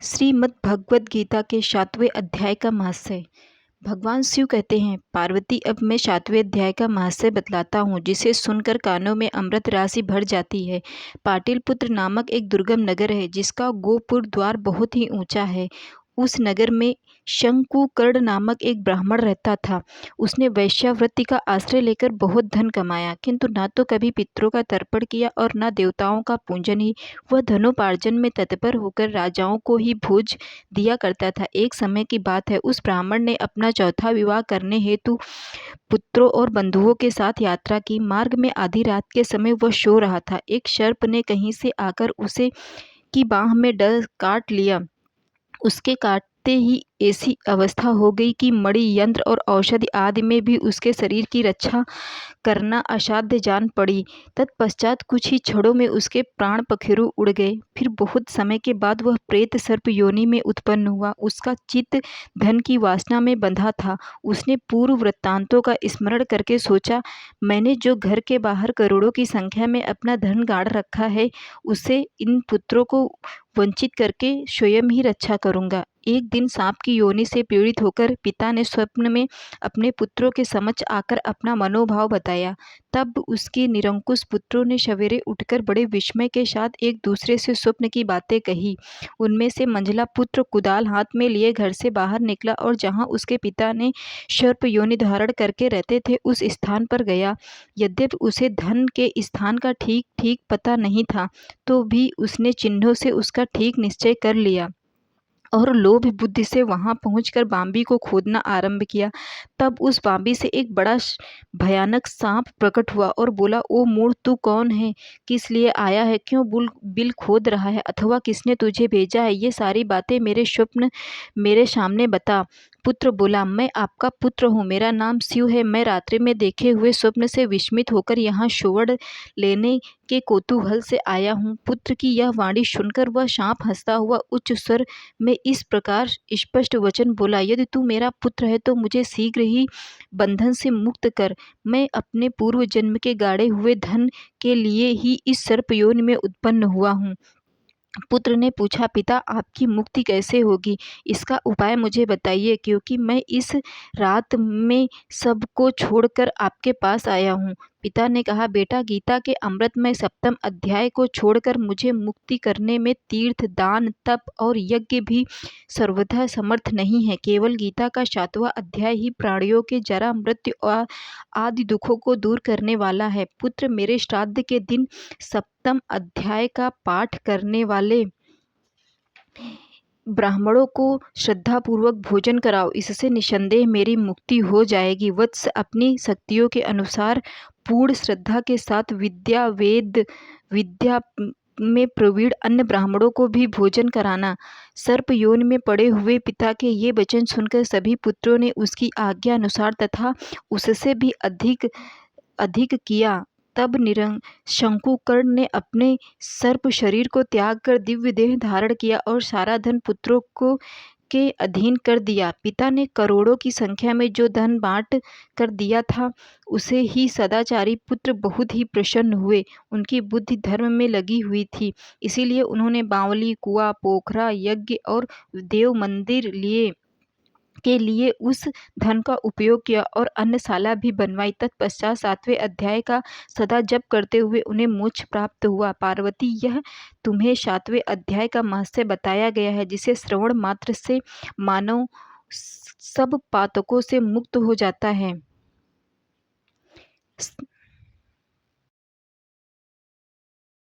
श्रीमद् भगवद गीता के 7वें अध्याय का महाशय। भगवान शिव कहते हैं, पार्वती अब मैं 7वें अध्याय का महाशय बतलाता हूँ, जिसे सुनकर कानों में अमृत राशि भर जाती है। पाटिलपुत्र नामक एक दुर्गम नगर है, जिसका गोपुर द्वार बहुत ही ऊंचा है। उस नगर में शंकुकर्ण नामक एक ब्राह्मण रहता था। उसने वैश्यावृत्ति का आश्रय लेकर बहुत धन कमाया, किंतु न तो कभी पितरों का तर्पण किया और न देवताओं का पूजन ही। वह धनोपार्जन में तत्पर होकर राजाओं को ही भोज दिया करता था। एक समय की बात है, उस ब्राह्मण ने अपना चौथा विवाह करने हेतु पुत्रों और बंधुओं के साथ यात्रा की। मार्ग में आधी रात के समय वह सो रहा था। एक सर्प ने कहीं से आकर उसे की बाह में डस काट लिया। उसके काटते ही ऐसी अवस्था हो गई कि मणि, यंत्र और औषधि आदि में भी उसके शरीर की रक्षा करना असाध्य जान पड़ी। तत्पश्चात कुछ ही क्षणों में उसके प्राण पखेरु उड़ गए। फिर बहुत समय के बाद वह प्रेत सर्प योनि में उत्पन्न हुआ। उसका चित्त धन की वासना में बंधा था। उसने पूर्व वृत्तांतों का स्मरण करके सोचा, मैंने जो घर के बाहर करोड़ों की संख्या में अपना धन गाड़ रखा है, उसे इन पुत्रों को वंचित करके स्वयं ही रक्षा करूंगा। एक दिन सांप की योनि से पीड़ित होकर पिता ने स्वप्न में अपने पुत्रों के समक्ष आकर अपना मनोभाव बताया। तब उसके निरंकुश पुत्रों ने सवेरे उठकर बड़े विस्मय के साथ एक दूसरे से स्वप्न की बातें कही। उनमें से मंझला पुत्र कुदाल हाथ में लिए घर से बाहर निकला और जहां उसके पिता ने सर्प योनि धारण करके रहते थे, उस स्थान पर गया। यद्यपि उसे धन के स्थान का ठीक ठीक पता नहीं था, तो भी उसने चिन्हों से उसका ठीक निश्चय कर लिया और लोभ बुद्धि से वहां पहुंचकर बांबी को खोदना आरंभ किया। तब उस बांबी से एक बड़ा भयानक सांप प्रकट हुआ और बोला, ओ मूढ़, तू कौन है? किस लिए आया है? क्यों बिल खोद रहा है? अथवा किसने तुझे भेजा है? ये सारी बातें मेरे सामने बता। पुत्र बोला, मैं आपका पुत्र हूँ, मेरा नाम शिव है। मैं रात्रि में देखे हुए स्वप्न से विस्मित होकर यहाँ स्वर्ण लेने के कौतूहल से आया हूँ। पुत्र की यह वाणी सुनकर वह सांप हंसता हुआ उच्च स्वर में इस प्रकार स्पष्ट वचन बोला, यदि तू मेरा पुत्र है तो मुझे शीघ्र ही बंधन से मुक्त कर। मैं अपने पूर्व जन्म के गाड़े हुए धन के लिए ही इस सर्प योनि में उत्पन्न हुआ हूँ। पुत्र ने पूछा, पिता, आपकी मुक्ति कैसे होगी? इसका उपाय मुझे बताइए, क्योंकि मैं इस रात में सबको छोड़कर आपके पास आया हूँ। पिता ने कहा, बेटा, गीता के अमृतमय 7वें अध्याय को छोड़कर मुझे मुक्ति करने में तीर्थ, दान, तप और यज्ञ भी सर्वथा समर्थ नहीं है। केवल गीता का 7वां अध्याय ही प्राणियों के जरा, मृत्यु और आदि दुखों को दूर करने वाला है। पुत्र, मेरे श्राद्ध के दिन 7वें अध्याय का पाठ करने वाले ब्राह्मणों को श्रद्धापूर्वक भोजन कराओ, इससे निसंदेह मेरी मुक्ति हो जाएगी। वत्स, अपनी शक्तियों के अनुसार पूर्ण श्रद्धा के साथ विद्या, वेद विद्या में प्रवीण अन्य ब्राह्मणों को भी भोजन कराना। सर्प योनि में पड़े हुए पिता के ये वचन सुनकर सभी पुत्रों ने उसकी आज्ञा अनुसार तथा उससे भी अधिक अधिक किया। तब शंकुकर्ण ने अपने सर्प शरीर को त्याग कर दिव्य देह धारण किया और सारा धन पुत्रों को के अधीन कर दिया। पिता ने करोड़ों की संख्या में जो धन बांट कर दिया था, उसे ही सदाचारी पुत्र बहुत ही प्रसन्न हुए। उनकी बुद्धि धर्म में लगी हुई थी, इसीलिए उन्होंने बावली, कुआं, पोखरा, यज्ञ और देव मंदिर के लिए उस धन का उपयोग किया और अन्नशाला भी बनवाई। तत्पश्चात 7वें अध्याय का सदा जप करते हुए उन्हें मोक्ष प्राप्त हुआ। पार्वती, यह तुम्हें 7वें अध्याय का महत्व बताया गया है, जिसे श्रवण मात्र से मानव सब पातकों से मुक्त हो जाता है।